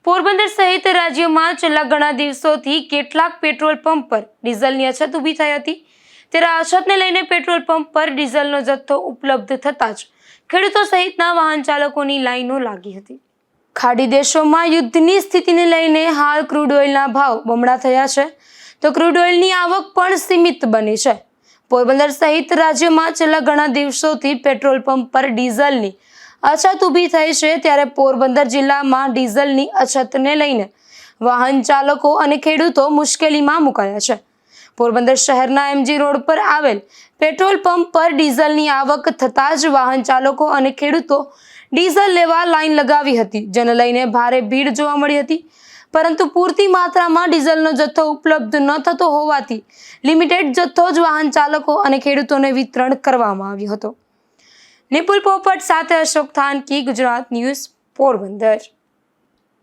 પોરબંદર સહિત રાજ્યમાં છેલ્લા ઘણા દિવસોથી કેટલાક પેટ્રોલ પંપ પર ડીઝલની અછત ઊભી થઈ હતી। ત્યારે આ અછતને લઈને પેટ્રોલ પંપ પર ડીઝલનો જથ્થો ઉપલબ્ધ થતાં જ ખેડૂતો સહિતના વાહન ચાલકોની લાઈનો લાગી હતી। ખાડી દેશોમાં યુદ્ધની સ્થિતિને લઈને હાલ ક્રૂડ ઓઇલના ભાવ બમણા થયા છે, તો ક્રૂડ ઓઇલની આવક પણ સીમિત બની છે। પોરબંદર સહિત રાજ્યમાં છેલ્લા ઘણા દિવસોથી પેટ્રોલ પંપ પર ડીઝલની અછત ઊભી થઈ છે। ત્યારે પોરબંદર જિલ્લામાં ડીઝલની અછતને લઈને વાહન ચાલકો અને ખેડૂતો મુશ્કેલીમાં મુકાયા છે। પોરબંદર શહેરના MG રોડ પર આવેલ પેટ્રોલ પંપ પર ડીઝલની આવક થતાં જ વાહન ચાલકો અને ખેડૂતો ડીઝલ લેવા લાઈન લગાવી હતી, જેને લઈને ભારે ભીડ જોવા મળી હતી। પરંતુ પૂરતી માત્રામાં ડીઝલનો જથ્થો ઉપલબ્ધ ન થતો હોવાથી લિમિટેડ જથ્થો જ વાહન ચાલકો અને ખેડૂતોને વિતરણ કરવામાં આવ્યો હતો। નિપુલ પોપટ સાથે અશોક થાનકી, ગુજરાત ન્યૂઝ, પોરબંદર।